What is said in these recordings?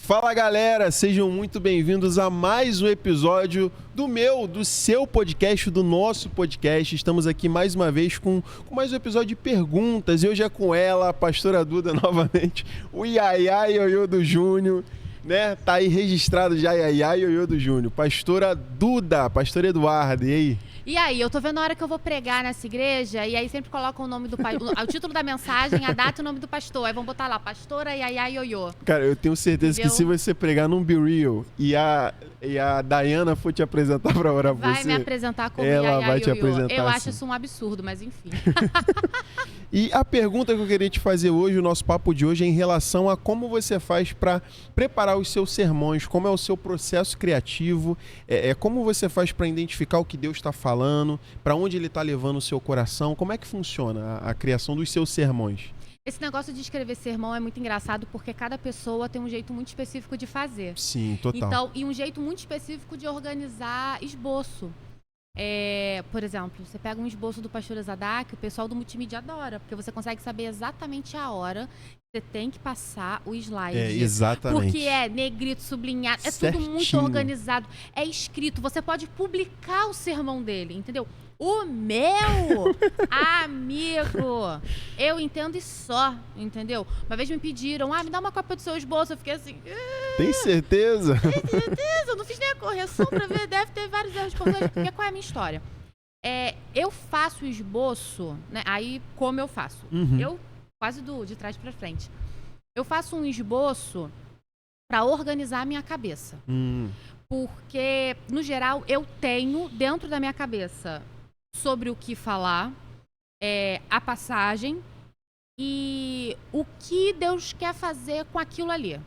Fala galera, sejam muito bem-vindos a mais um episódio do seu podcast, do nosso podcast. Estamos aqui mais uma vez com mais um episódio de perguntas. E hoje é com ela, a pastora Duda novamente, o Iaiá Ioiô do Júnior, né? Tá aí registrado já Iaiá Ioiô do Júnior. Pastora Duda, pastor Eduardo, e aí? E aí, eu tô vendo a hora que eu vou pregar nessa igreja, e aí sempre colocam o nome do pastor, o título da mensagem, a data e o nome do pastor. Aí vão botar lá, pastora Iaiá Ioiô. Cara, eu tenho certeza que se você pregar num Be Real e a Dayana for te apresentar pra orar por você... Vai me apresentar como ela Iaiá vai te Ioiô. apresentar Eu assim. acho isso um absurdo, mas enfim. E a pergunta que eu queria te fazer hoje, o nosso papo de hoje, é em relação a como você faz para preparar os seus sermões, como é o seu processo criativo, como você faz para identificar o que Deus está falando, para onde Ele está levando o seu coração, como é que funciona a criação dos seus sermões? Esse negócio de escrever sermão é muito engraçado porque cada pessoa tem um jeito muito específico de fazer. Sim, total. Então, e um jeito muito específico de organizar esboço. Por exemplo, você pega um esboço do pastor Zadak, o pessoal do multimídia adora, porque você consegue saber exatamente a hora que você tem que passar o slide. Exatamente. Porque é negrito, sublinhado, é certinho. tudo muito organizado, é escrito, você pode publicar o sermão dele, entendeu? O meu amigo, eu entendo e só, entendeu? Uma vez me pediram, me dá uma cópia do seu esboço, eu fiquei assim... Tem certeza? Tem certeza, eu não fiz nem a correção pra ver, deve ter vários erros de português, porque qual é a minha história? Eu faço o esboço, né? Aí, como eu faço? Uhum. Eu, quase de trás pra frente, eu faço um esboço pra organizar a minha cabeça. Porque, no geral, eu tenho dentro da minha cabeça sobre o que falar, a passagem e o que Deus quer fazer com aquilo ali.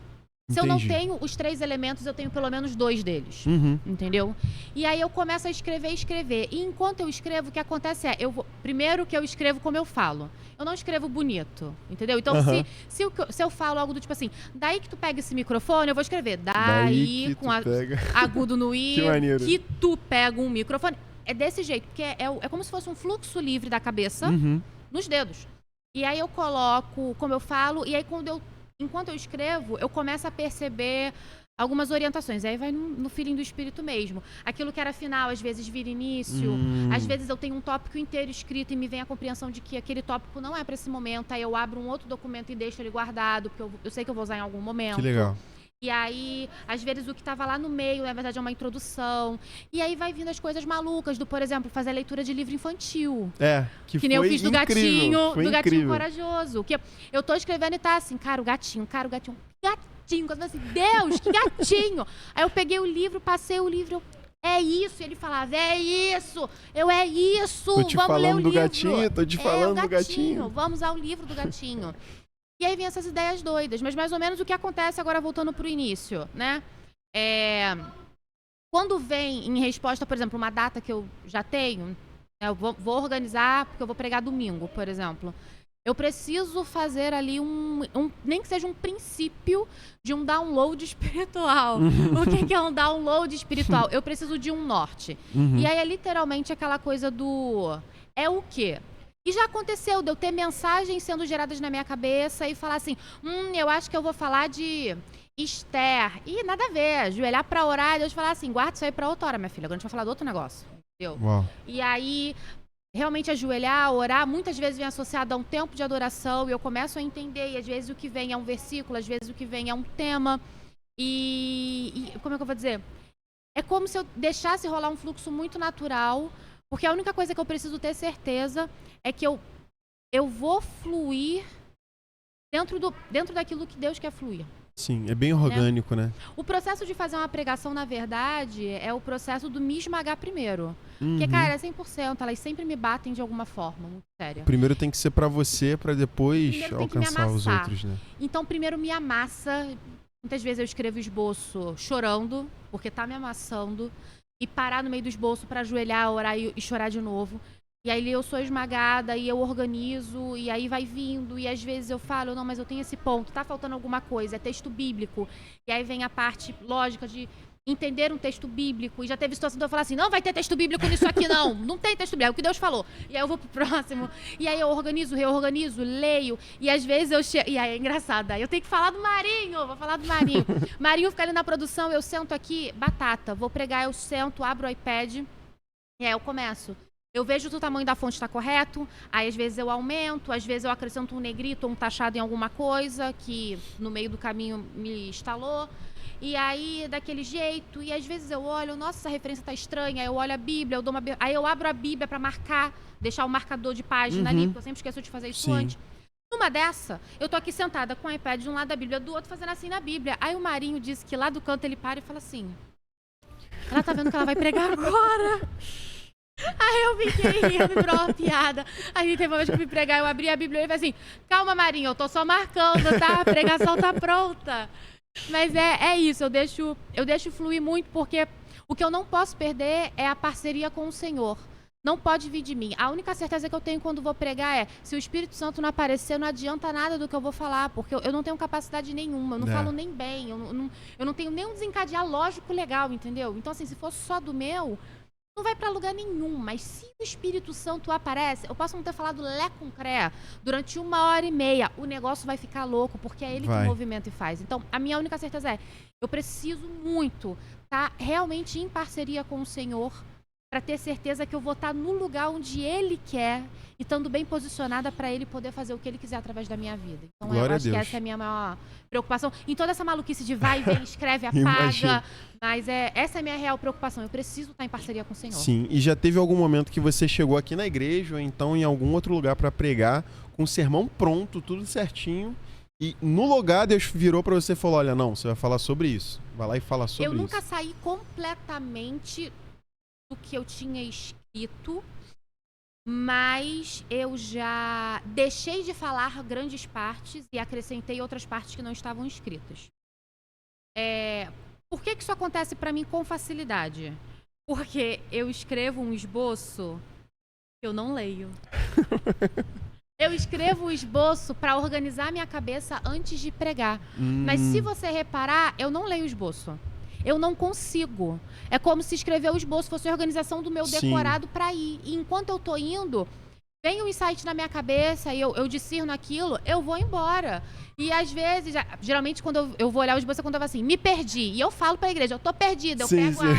Se eu não tenho os 3 elementos, eu tenho pelo menos 2 deles, entendeu? E aí eu começo a escrever. E enquanto eu escrevo, o que acontece primeiro que eu escrevo como eu falo. Eu não escrevo bonito, entendeu? Então, se eu falo algo do tipo assim, daí que tu pega esse microfone, eu vou escrever daí com agudo no i, que tu pega um microfone. É desse jeito, porque é como se fosse um fluxo livre da cabeça nos dedos. E aí eu coloco como eu falo, e aí enquanto eu escrevo, eu começo a perceber algumas orientações. Aí vai no feeling do espírito mesmo. Aquilo que era final, às vezes vira início. Às vezes eu tenho um tópico inteiro escrito e me vem a compreensão de que aquele tópico não é para esse momento. Aí eu abro um outro documento e deixo ele guardado, porque eu sei que eu vou usar em algum momento. Que legal. E aí, às vezes, o que estava lá no meio, na verdade, é uma introdução. E aí vai vindo as coisas malucas por exemplo, fazer a leitura de livro infantil. Que nem eu fiz do incrível, Gatinho Corajoso. Que eu tô escrevendo e tá assim, cara, o gatinho. Quando eu assim, Deus, que gatinho! Aí eu peguei o livro, passei o livro, é isso. E ele falava, é isso! É isso! Tô te vamos ler o livro. Tô te falando do gatinho. Vamos ao livro do gatinho. E aí vem essas ideias doidas, mas mais ou menos o que acontece agora voltando pro início, né? Quando vem em resposta, por exemplo, uma data que eu já tenho, eu vou organizar porque eu vou pregar domingo, por exemplo. Eu preciso fazer ali nem que seja um princípio de um download espiritual. O que é um download espiritual? Eu preciso de um norte. E aí é literalmente aquela coisa do... É o quê? E já aconteceu de eu ter mensagens sendo geradas na minha cabeça e falar assim, eu acho que eu vou falar de Esther. E nada a ver, ajoelhar pra orar e Deus falar assim, guarda isso aí pra outra hora, minha filha, agora a gente vai falar de outro negócio. Entendeu? Uau. E aí, realmente ajoelhar, orar, muitas vezes vem associado a um tempo de adoração e eu começo a entender, e às vezes o que vem é um versículo, às vezes o que vem é um tema. E como é que eu vou dizer? É como se eu deixasse rolar um fluxo muito natural, porque a única coisa que eu preciso ter certeza é que eu vou fluir dentro daquilo que Deus quer fluir. Sim, é bem orgânico, né? O processo de fazer uma pregação, na verdade, é o processo do me esmagar primeiro. Porque, cara, é 100%, elas sempre me batem de alguma forma, muito séria. Primeiro tem que ser pra você, pra depois alcançar os outros, né? Então, primeiro me amassa. Muitas vezes eu escrevo esboço chorando, porque tá me amassando. E parar no meio do esboço pra ajoelhar, orar e chorar de novo. E aí eu sou esmagada e eu organizo e aí vai vindo e às vezes eu falo, não, mas eu tenho esse ponto, tá faltando alguma coisa, é texto bíblico. E aí vem a parte lógica de entender um texto bíblico. E já teve situação de eu falar assim, não vai ter texto bíblico nisso aqui, não. Não tem texto bíblico, é o que Deus falou. E aí eu vou pro próximo. E aí eu organizo, reorganizo, leio. E às vezes eu chego... E aí é engraçado. Aí eu tenho que falar do Marinho. Vou falar do Marinho. Marinho fica ali na produção, eu sento aqui, batata. Vou pregar, eu sento, abro o iPad. E aí eu começo. Eu vejo se o tamanho da fonte está correto, aí às vezes eu aumento, às vezes eu acrescento um negrito ou um taxado em alguma coisa que no meio do caminho me instalou. E aí, daquele jeito, e às vezes eu olho, nossa, essa referência tá estranha, aí eu olho a Bíblia, aí eu abro a Bíblia para marcar, deixar o marcador de página ali, porque eu sempre esqueço de fazer isso antes. Numa dessa, eu tô aqui sentada com o iPad de um lado da Bíblia, do outro fazendo assim na Bíblia. Aí o Marinho disse que lá do canto ele para e fala assim, ela tá vendo que ela vai pregar agora? Aí eu fiquei rindo, virou uma piada. Aí teve uma vez que eu fui pregar, eu abri a Bíblia e ele falou assim, calma Marinho, eu tô só marcando, tá? A pregação tá pronta. Mas é isso, eu deixo fluir muito, porque o que eu não posso perder é a parceria com o Senhor. Não pode vir de mim. A única certeza que eu tenho quando vou pregar é, se o Espírito Santo não aparecer, não adianta nada do que eu vou falar, porque eu não tenho capacidade nenhuma, eu não falo nem bem, eu não tenho nem um desencadear lógico legal, entendeu? Então, assim, se fosse só do meu, não vai pra lugar nenhum, mas se o Espírito Santo aparece, eu posso não ter falado lé com cré durante 1h30, o negócio vai ficar louco, porque é ele que movimenta e faz. Então, a minha única certeza é, eu preciso muito estar realmente em parceria com o Senhor para ter certeza que eu vou estar no lugar onde Ele quer e estando bem posicionada para Ele poder fazer o que Ele quiser através da minha vida. Então, eu acho que essa é a minha maior preocupação. Em toda essa maluquice de vai e vem, escreve, apaga, mas essa é a minha real preocupação. Eu preciso estar em parceria com o Senhor. Sim, e já teve algum momento que você chegou aqui na igreja ou então em algum outro lugar para pregar, com o sermão pronto, tudo certinho, e no lugar Deus virou para você e falou, olha, não, você vai falar sobre isso. Vai lá e fala sobre isso. Eu nunca saí completamente do que eu tinha escrito, mas eu já deixei de falar grandes partes e acrescentei outras partes que não estavam escritas. Por que isso acontece para mim com facilidade? Porque eu escrevo um esboço que eu não leio. Eu escrevo o esboço para organizar minha cabeça antes de pregar. Mas se você reparar, eu não leio o esboço. Eu não consigo. É como se escrever o esboço fosse a organização do meu decorado para ir. E enquanto eu tô indo, vem um insight na minha cabeça e eu discerno aquilo, eu vou embora. E às vezes, geralmente quando eu vou olhar o esboço, eu contava assim, me perdi. E eu falo pra igreja, eu tô perdida. Eu pego a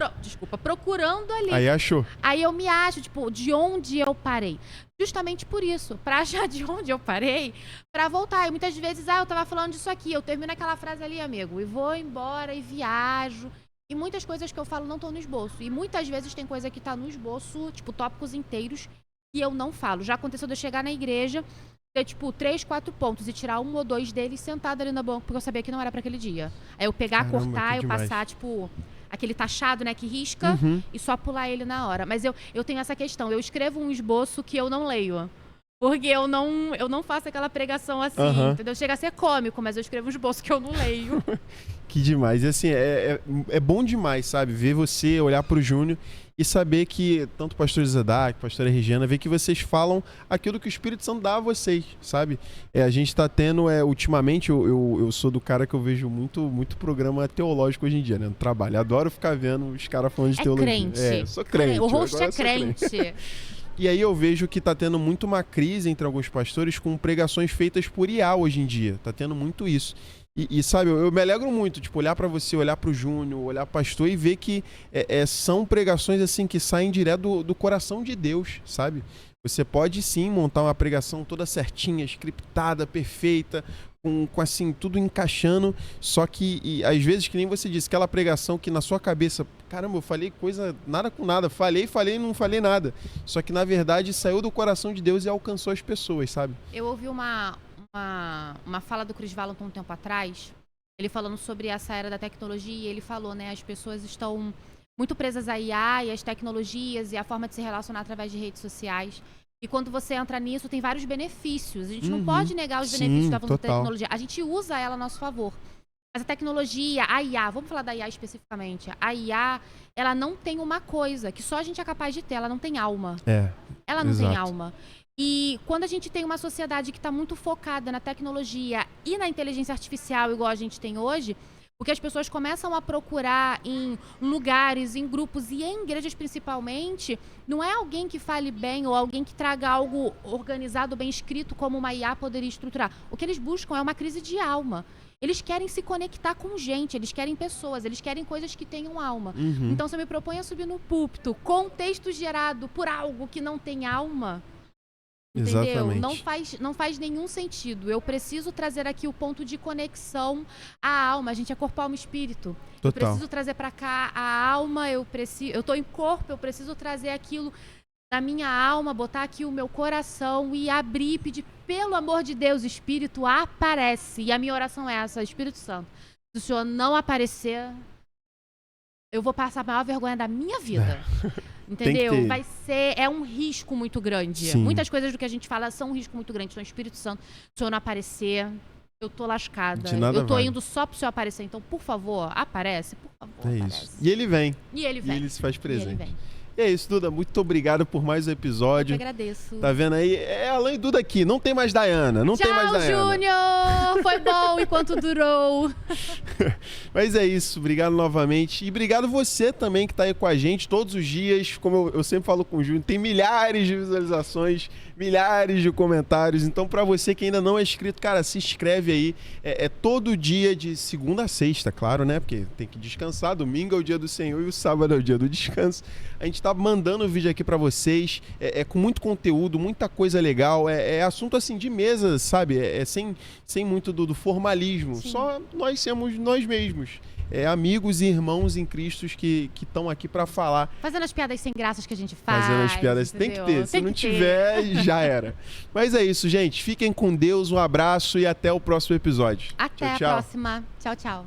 arte, procurando ali. Aí achou. Aí eu me acho, tipo, de onde eu parei. Justamente por isso, pra achar de onde eu parei, pra voltar. E muitas vezes, eu tava falando disso aqui, eu termino aquela frase ali, amigo, e vou embora e viajo. E muitas coisas que eu falo não estão no esboço. E muitas vezes tem coisa que tá no esboço, tipo, tópicos inteiros, que eu não falo. Já aconteceu de eu chegar na igreja, ter, tipo, 3, 4 pontos e tirar 1 ou 2 deles sentado ali no banco, porque eu sabia que não era pra aquele dia. Aí eu pegar, cortar, eu passar, tipo, aquele taxado, né, que risca, e só pular ele na hora. Mas eu tenho essa questão, eu escrevo um esboço que eu não leio. Porque eu não faço aquela pregação assim, entendeu? Chega a ser cômico, mas eu escrevo um esboço que eu não leio. Que demais. E assim, é bom demais, sabe? Ver você olhar pro Júnior e saber que, tanto o pastor Zedak, a pastora Regiana, ver que vocês falam aquilo que o Espírito Santo dá a vocês, sabe? A gente tá tendo, ultimamente, eu sou do cara que eu vejo muito programa teológico hoje em dia, né? No trabalho. Adoro ficar vendo os caras falando de teologia. Crente. Sou crente. O host é crente. E aí eu vejo que tá tendo muito uma crise entre alguns pastores com pregações feitas por IA hoje em dia. Tá tendo muito isso. E sabe, eu me alegro muito, tipo, olhar pra você, olhar pro Júnior, olhar pro pastor e ver que são pregações assim que saem direto do coração de Deus, sabe? Você pode sim montar uma pregação toda certinha, scriptada, perfeita, com assim, tudo encaixando, só que às vezes, que nem você disse, aquela pregação que na sua cabeça, caramba, eu falei coisa nada com nada, falei e não falei nada, só que na verdade saiu do coração de Deus e alcançou as pessoas, sabe? Eu ouvi uma fala do Chris Valentin um tempo atrás, ele falando sobre essa era da tecnologia, e ele falou, né, as pessoas estão muito presas à IA e às tecnologias e à forma de se relacionar através de redes sociais. E quando você entra nisso, tem vários benefícios. A gente não pode negar os benefícios da tecnologia. A gente usa ela a nosso favor. Mas a tecnologia, a IA, vamos falar da IA especificamente. A IA, ela não tem uma coisa que só a gente é capaz de ter. Ela não tem alma. Ela não tem alma. E quando a gente tem uma sociedade que está muito focada na tecnologia e na inteligência artificial, igual a gente tem hoje, O que as pessoas começam a procurar em lugares, em grupos e em igrejas principalmente, não é alguém que fale bem ou alguém que traga algo organizado, bem escrito, como uma IA poderia estruturar. O que eles buscam é uma crise de alma. Eles querem se conectar com gente, eles querem pessoas, eles querem coisas que tenham alma. Então, se eu me proponho a subir no púlpito com texto gerado por algo que não tem alma, entendeu? Exatamente. Não faz nenhum sentido. Eu preciso trazer aqui o ponto de conexão à alma. A gente é corpo, alma e espírito. Total. Eu preciso trazer para cá a alma, eu tô em corpo, eu preciso trazer aquilo na minha alma, botar aqui o meu coração e abrir e pedir, pelo amor de Deus, Espírito, aparece. E a minha oração é essa, Espírito Santo. Se o Senhor não aparecer, eu vou passar a maior vergonha da minha vida. Entendeu? É um risco muito grande. Sim. Muitas coisas do que a gente fala são um risco muito grande. Então, Espírito Santo, se o Senhor não aparecer, eu tô lascada. Eu tô indo só pro Senhor aparecer. Então, por favor, aparece. Por favor, aparece. Isso. E ele vem. E ele vem. E ele se faz presente. E ele vem. E é isso, Duda. Muito obrigado por mais um episódio. Eu que agradeço. Tá vendo aí? É Alan e Duda aqui. Não tem mais Dayana. Não tem mais Dayana. Tchau, Júnior! Foi bom enquanto durou. Mas é isso. Obrigado novamente. E obrigado você também que tá aí com a gente todos os dias. Como eu sempre falo com o Júnior, tem milhares de visualizações, milhares de comentários. Então, pra você que ainda não é inscrito, cara, se inscreve aí. É todo dia de segunda a sexta, claro, né? Porque tem que descansar. Domingo é o dia do Senhor e o sábado é o dia do descanso. A gente tá mandando vídeo aqui pra vocês, com muito conteúdo, muita coisa legal, é assunto assim de mesa, sabe? Sem muito do formalismo. Sim. Só nós somos nós mesmos. Amigos e irmãos em Cristo que estão aqui pra falar. Fazendo as piadas sem graças que a gente faz. Fazendo as piadas, entendeu? Tem que ter. Se não tiver, já era. Mas é isso, gente. Fiquem com Deus, um abraço e até o próximo episódio. Até tchau, a próxima. Tchau, tchau.